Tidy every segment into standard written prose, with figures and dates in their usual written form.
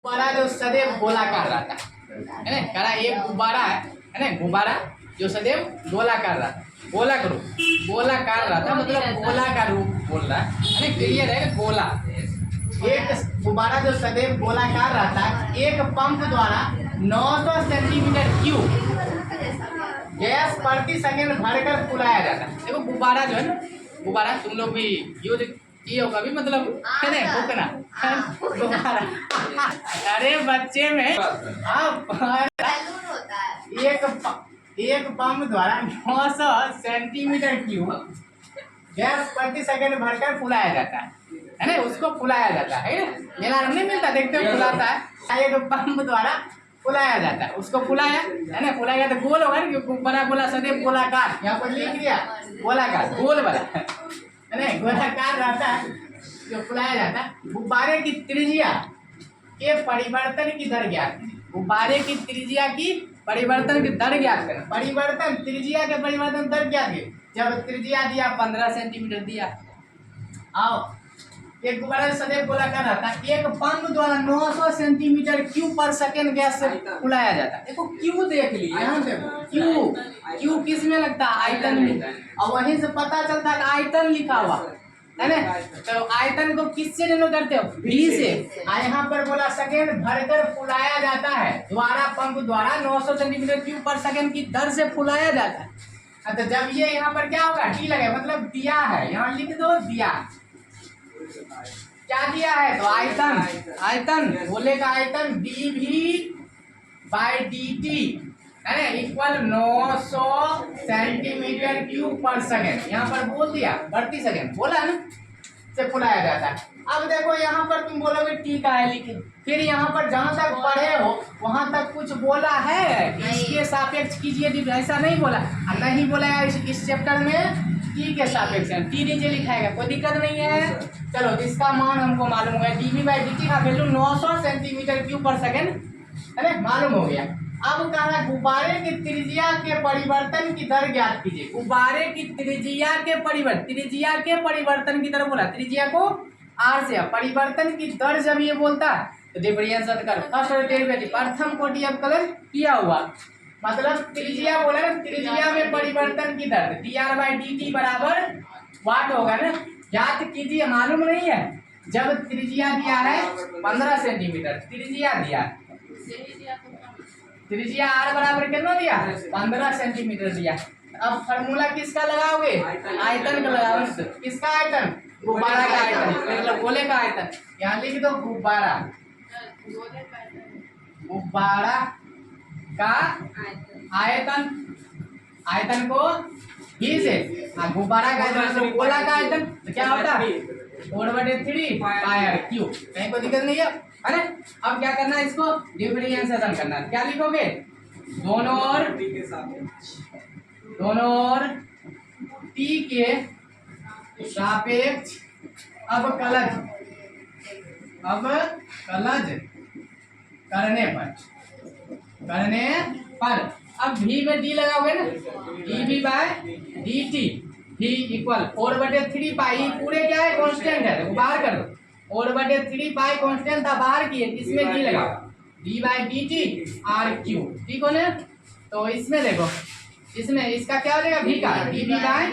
गुब्बारा जो सदैव गोलाकार रहता है ना, करा एक गुब्बारा है ना, गुब्बारा जो सदैव गोलाकार रहता है, गोलाकार रूप, गोलाकार रहता है मतलब गोला का रूप बोल रहा है ना, क्लियर है गोला। एक गुब्बारा जो सदैव गोलाकार रहता है, एक पंप द्वारा 900 सेंटीमीटर क्यूब गैस प्रति सेकंड भरकर फुलाया जाता है। देखो गुब्बारा जो है ना, गुब्बारा तुम लोग भी यूज किए हो कभी, मतलब है ना, फूकना गुब्बारा। अरे बच्चे में एक पंप द्वारा 900 सेंटीमीटर क्यूब गैस प्रति सेकंड भरकर फुलाया जाता है ना, उसको फुलाया जाता है ना, मेला नहीं मिलता, देखते हो फुलाता है, एक पंप द्वारा फुलाया जाता है, उसको फुलाया है ना, फुलाया तो गोल होगा ना, बड़ा गोला सदैव गोलाकार, यहाँ पर लिख दिया गोलाकार, गोल वाला है ना, गोलाकार रहता है जो फुलाया जाता है। गुब्बारे की त्रिज्या के परिवर्तन की दर ज्ञात, गुब्बारे की त्रिज्या की परिवर्तन की दर ज्ञात करना, परिवर्तन त्रिज्या के परिवर्तन दर ज्ञात की, जब त्रिज्या दिया 15 सेंटीमीटर दिया, आओ एक गुब्बारा सदैव गोलाकार रहता है, एक पंप द्वारा 900 centimetre cube per second gas से फुलाया जाता है। देखो क्यू देख लीजिए, यहाँ देखो क्यू, क्यू किस में लगता है, आयतन में, और वहीं से पता चलता है आयतन लिखा हुआ है ना, तो आयतन को किससे डिनोट करते हो, भी से, यहाँ पर बोला सेकंड भरकर फुलाया जाता है, द्वारा पंप द्वारा 900 सेंटीमीटर क्यूब पर सेकंड की दर से फुलाया जाता है। तो जब ये यहाँ पर क्या होगा, टी लगे मतलब दिया है, यहाँ लिख दो दिया, क्या दिया है तो आयतन, आयतन बोले का आयतन डी भी बाई डी टी है ना, equal 900 centimetre cube per second, यहाँ पर बोल दिया प्रति सेकंड बोला ना, से फुलाया जाता है। अब देखो यहाँ पर तुम बोलोगे टी का है लिखे, फिर यहाँ पर जहाँ तक पढ़े हो वहां तक कुछ बोला है, इसके सापेक्ष कीजिए, ऐसा नहीं बोला, नहीं बोला इस चैप्टर में टी के सापेक्ष टी नीचे लिखाएगा, कोई दिक्कत नहीं है। चलो इसका मान हमको मालूम हो गया, D V by D T का value 900 centimetre cube per second है ना, मालूम हो गया। अब कहा गुब्बारे की त्रिज्या के परिवर्तन की दर ज्ञात कीजिए, गुब्बारे की त्रिज्या के परिवर्तन, त्रिज्या के परिवर्तन की दर बोला, त्रिज्या को आर से, परिवर्तन की दर जब ये बोलता है तो डिफरेंस कर, फर्स्ट और डेरिवेटिव प्रथम कोटि अवकलन किया हुआ, मतलब त्रिज्या बोला ना, त्रिज्या में परिवर्तन की दर d r by D t बराबर वाट होगा ना, ज्ञात कीजिए, मालूम नहीं है, जब त्रिज्या दिया है 15 सेंटीमीटर, त्रिज्या दिया, त्रिज्या आर बराबर कितना दिया 15 सेंटीमीटर दिया। अब फार्मूला किसका लगाओगे, आयतन का लगाओगे, किसका आयतन, गुब्बारा का आयतन, मतलब गोले का आयतन, यहाँ लिख दो गुब्बारा, गुब्बारा का आयतन, आयतन को ही से, गुब्बारा का आयतन तो गोला का आयतन तो क्या होता है 4/3 पाई आर क्यूब, कहीं कोई दिक्कत नहीं है ना। अब क्या करना है, इसको डिफरेंशिएशन करना है, क्या लिखोगे, दोनों और टी के सापेक्ष अवकलज, अवकलज करने पर अब भी में डी लगाओगे ना, D V by D T, भी इक्वल 4/3 पाई, पूरे क्या है कांस्टेंट है, देखो बाहर कर दो, 4/3 पाई कांस्टेंट था, बाहर किए, इसमें डी लगाओ, D by D T R Q, ठीक हो ना। तो इसमें देखो, इसमें इसका क्या हो जाएगा, भी का D V by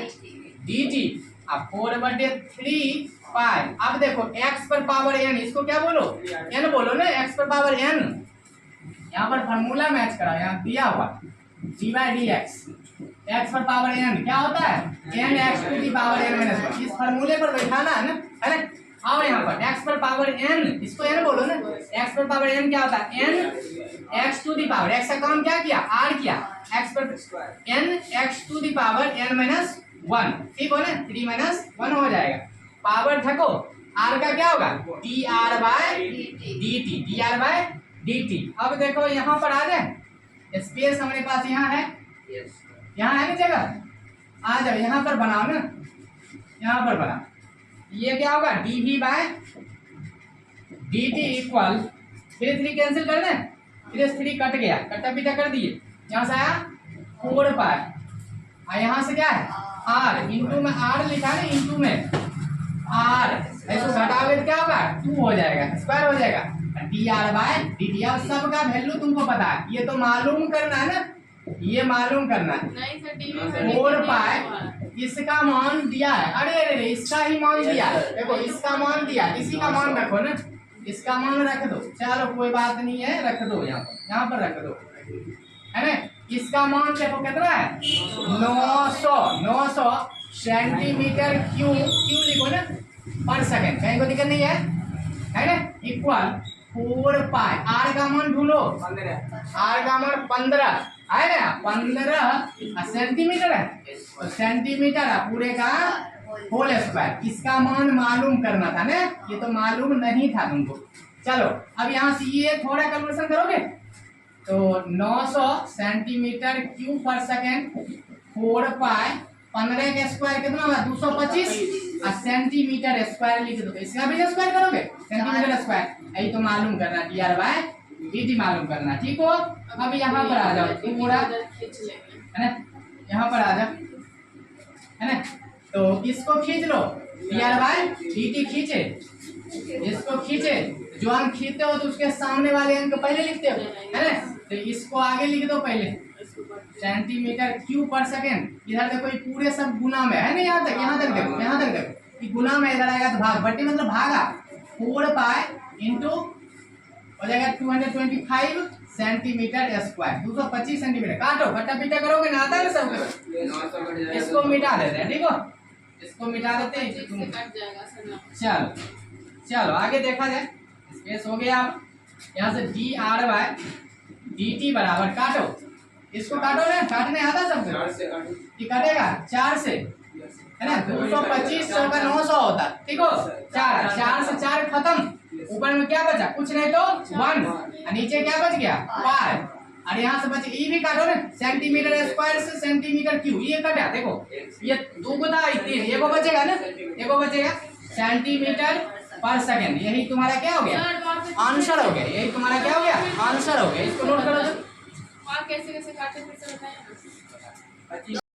D T, अब 4/3 पाई, अब देखो x पर पावर n, इसको क्या बोलो n बोलो ना, x पर पावर n, यहाँ पर फार्मूला मैच करा, यहाँ दिया हुआ D by D X, X पर पावर n क्या होता है, n x to the power n minus 1, इस फार्मूले पर बैठाना है ना, आओ यहाँ पर x पर पावर n, इसको n बोलो ना, x पर पावर n क्या होता है, n x to the power, x का काम क्या किया, r किया, x पर n x to the power n minus 1, ठीक हो ना, 3 माइनस 1 हो जाएगा, पावर थको, r का क्या होगा D r by D T, D r by D T. अब देखो यहाँ पर आ जाए, स्पेस हमारे पास यहाँ है, यहाँ है ना जगह, आ जाओ यहाँ पर बनाओ ना, यहाँ पर बनाओ, ये क्या होगा D V by D T equal, फिर 3 कैंसिल कर दें, फिर 3 कट गया, कटा पीटा कर दिए, यहाँ से आया 4 पाई, और यहाँ से क्या है आर, इंटू में आर लिखा है, इंटू में आर, ऐसे घटाओगे तो क्या होगा 2 हो जाएगा, स्क्वायर हो जाएगा, dr/dt। अब सबका वैल्यू तुमको पता है, ये तो मालूम करना है ना, ये मालूम करना है। नहीं सर, डी में 4 पाई इसका मान दिया है, अरे अरे अरे इसका ही मान दिया है, देखो इसका मान दिया, इसी का मान रखो ना, इसका मान रख दो, चलो कोई बात नहीं है, रख दो यहाँ पर रख दो, है ना। इसका मान देखो कितना है 900 सेंटीमीटर क्यूब लिखो ना पर सेकंड, कहीं को दिक्कत नहीं है ना। इक्वल 4 पाई, आर का मान ढूंढो, आर का मान 15 है ना, 15 सेंटीमीटर है, तो सेंटीमीटर है पूरे का होल स्क्वायर। इसका मान मालूम करना था ना, ये तो मालूम नहीं था तुमको। चलो अब यहाँ से ये थोड़ा कैलकुलेशन करोगे तो 900 सेंटीमीटर क्यूब पर सेकंड 4 पाई 15 का स्क्वायर कितना होगा 225 और सेंटीमीटर स्क्वायर लिख दो, इसका भी स्क्वायर करोगे सेंटीमीटर स्क्वायर, यही तो मालूम करना dr/dt मालूम करना, ठीक हो। अब यहाँ पर आ जाओ पूरा, है ना, यहाँ पर आ जाओ, है ना, तो इसको खींच लो dr/dt खींचे, इसको खींचे, जो अंक खींचते हो तो उसके सामने वाले अंक पहले लिखते हो, है ना, तो इसको आगे लिख दो पहले सेंटीमीटर क्यूब पर सेकंड। इधर देखो ये पूरे सब गुना में है ना, यहाँ तक देखो, यहाँ तक देखो, ये गुना में इधर आएगा तो भाग, बट्टी मतलब भागा, 4 पाई इंटू हो जाएगा 225 सेंटीमीटर स्क्वायर, 225 सेंटीमीटर। काटो बट्टा पिटा करोगे ना, आता है ना सब, इसको मिटा देते हैं, ठीक हो, इसको मिटा देते हैं। चलो आगे देखा जाए, स्पेस हो गया। आप यहाँ से dr/dt बराबर काटो, इसको काटो ना, काटने आता सबको, ये कटेगा 4 से, है ना, 225 का 900 होता, ठीक हो, 4 से 4 खत्म, ऊपर में क्या बचा, कुछ नहीं तो 1, और नीचे क्या बच गया 5, और यहाँ से बचे ई भी काटो ना, सेंटीमीटर स्क्वायर से सेंटीमीटर क्यूब, ये कटा, देखो ये 2 गुना 3, ये को बचेगा ना, ये को बचेगा सेंटीमीटर पर सेकंड, यही तुम्हारा क्या हो गया आंसर हो गया, यही तुम्हारा क्या हो गया आंसर हो गया। इसको नोट करो, कैसे कैसे काटे फिर से बताएं।